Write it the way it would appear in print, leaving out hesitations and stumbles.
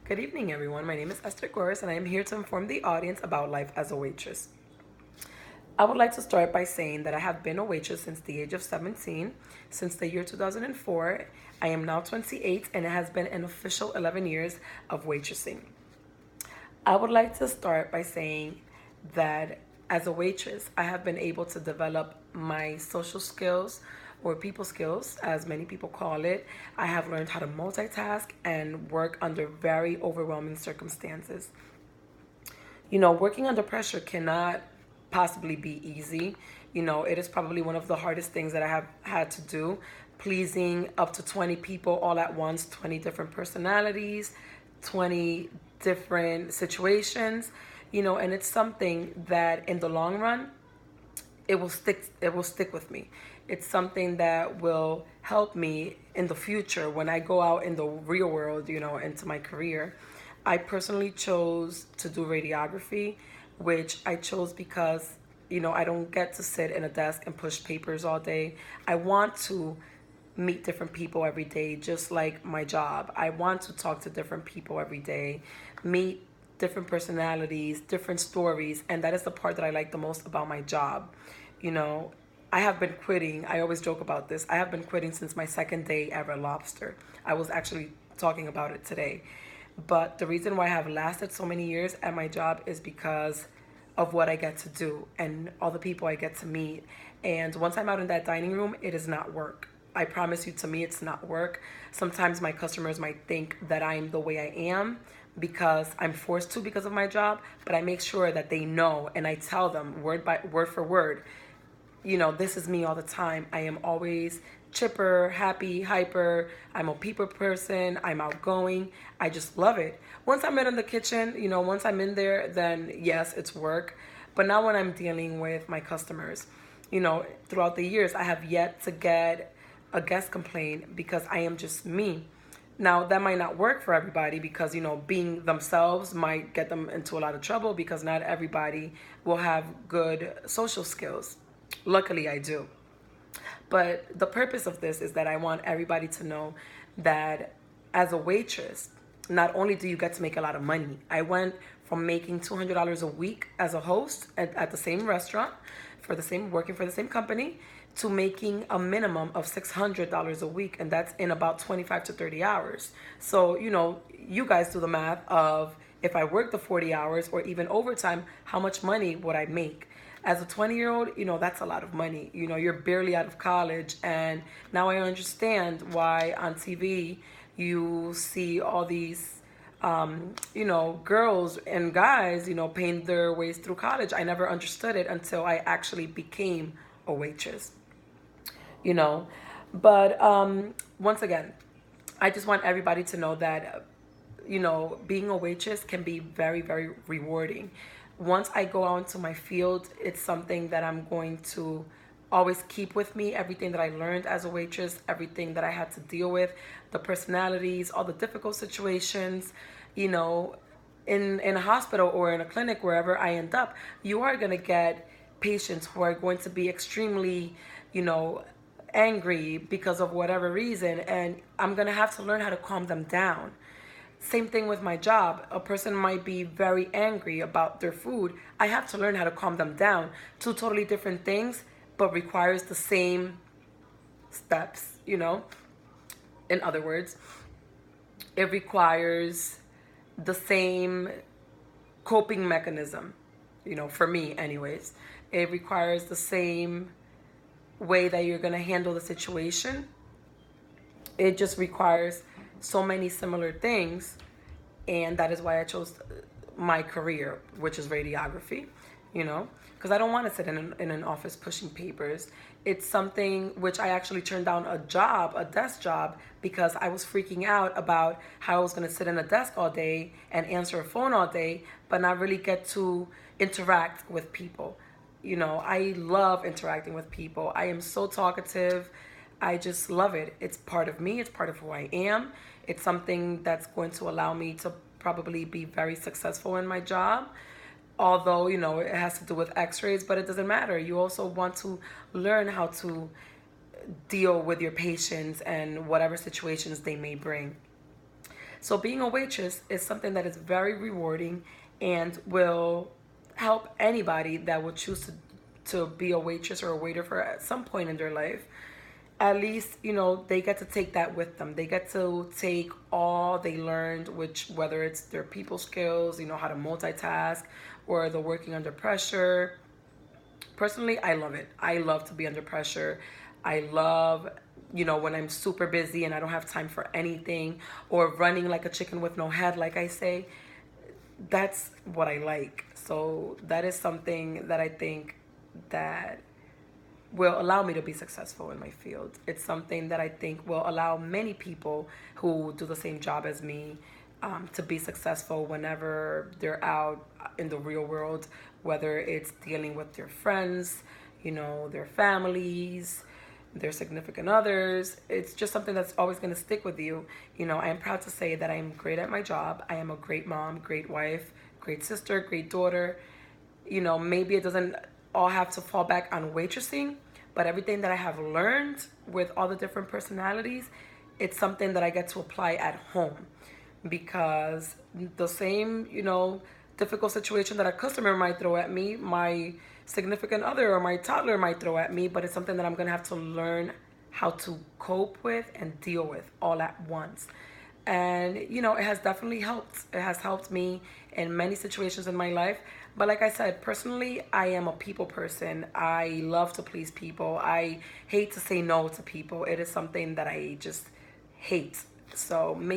Good evening, everyone. My name is Esther Goris, and I am here to inform the audience about life as a waitress. I would like to start by saying that I have been a waitress since the age of 17, since the year 2004. I am now 28, and it has been an official 11 years of waitressing. I would like to start by saying that as a waitress, I have been able to develop my social skills or people skills, as many people call it. I have learned how to multitask and work under very overwhelming circumstances. Working under pressure cannot possibly be easy. It is probably one of the hardest things that I have had to do. Pleasing up to 20 people all at once, 20 different personalities, 20 different situations, and it's something that in the long run, it will stick with me. It's something that will help me in the future when I go out in the real world, into my career. I personally chose to do radiography, which I chose because I don't get to sit in a desk and push papers all day. I want to meet different people every day, just like my job. I want to talk to different people every day, meet different personalities, different stories, and that is the part that I like the most about my job. You know, I have been quitting. I always joke about this. I have been quitting since my second day ever lobster. I was actually talking about it today. But the reason why I have lasted so many years at my job is because of what I get to do and all the people I get to meet. And once I'm out in that dining room, it is not work. I promise you, to me, it's not work. Sometimes my customers might think that I'm the way I am because I'm forced to because of my job, but I make sure that they know and I tell them word for word, this is me all the time. I am always chipper, happy, hyper. I'm a people person. I'm outgoing. I just love it. Once I'm in the kitchen, once I'm in there, then yes, it's work. But now when I'm dealing with my customers, throughout the years, I have yet to get a guest complaint because I am just me. Now, that might not work for everybody because, being themselves might get them into a lot of trouble because not everybody will have good social skills. Luckily, I do. But the purpose of this is that I want everybody to know that as a waitress, not only do you get to make a lot of money, I went from making $200 a week as a host at the same restaurant working for the same company to making a minimum of $600 a week, and that's in about 25 to 30 hours. So, you guys do the math of if I work the 40 hours or even overtime, how much money would I make? As a 20-year-old, that's a lot of money. You're barely out of college, and now I understand why on TV you see all these girls and guys, paying their ways through college. I never understood it until I actually became a waitress, you know. But once again, I just want everybody to know that, being a waitress can be very, very rewarding. Once I go out into my field, it's something that I'm going to always keep with me. Everything that I learned as a waitress, everything that I had to deal with, the personalities, all the difficult situations, you know, in a hospital or in a clinic, wherever I end up, you are going to get patients who are going to be extremely, angry because of whatever reason. And I'm going to have to learn how to calm them down. Same thing with my job. A person might be very angry about their food. I have to learn how to calm them down. Two totally different things, but requires the same steps, In other words, it requires the same coping mechanism, for me, anyways. It requires the same way that you're going to handle the situation. It just requires so many similar things, and that is why I chose my career, which is radiography, because I don't want to sit in an office pushing papers. It's something which I actually turned down a desk job, because I was freaking out about how I was going to sit in a desk all day and answer a phone all day, but not really get to interact with people. I love interacting with people. I am so talkative. I just love it. It's part of me. It's part of who I am. It's something that's going to allow me to probably be very successful in my job. Although, it has to do with x-rays, but it doesn't matter. You also want to learn how to deal with your patients and whatever situations they may bring. So being a waitress is something that is very rewarding and will help anybody that would choose to be a waitress or a waiter for at some point in their life. At least, you know, they get to take that with them. They get to take all they learned, which whether it's their people skills, you know, how to multitask, or the working under pressure. Personally, I love it. I love to be under pressure. I love, you know, when I'm super busy and I don't have time for anything, or running like a chicken with no head, like I say. That's what I like. So that is something that I think that will allow me to be successful in my field. It's something that I think will allow many people who do the same job as me to be successful whenever they're out in the real world, whether it's dealing with their friends, you know, their families, their significant others. It's just something that's always going to stick with you. You know, I am proud to say that I am great at my job. I am a great mom, great wife, great sister, great daughter. You know, maybe it doesn't all have to fall back on waitressing, but everything that I have learned with all the different personalities, it's something that I get to apply at home, because the same, you know, difficult situation that a customer might throw at me, my significant other or my toddler might throw at me, but it's something that I'm going to have to learn how to cope with and deal with all at once. And, you know, it has definitely helped. It has helped me in many situations in my life. But like I said, personally, I am a people person. I love to please people. I hate to say no to people. It is something that I just hate. So maybe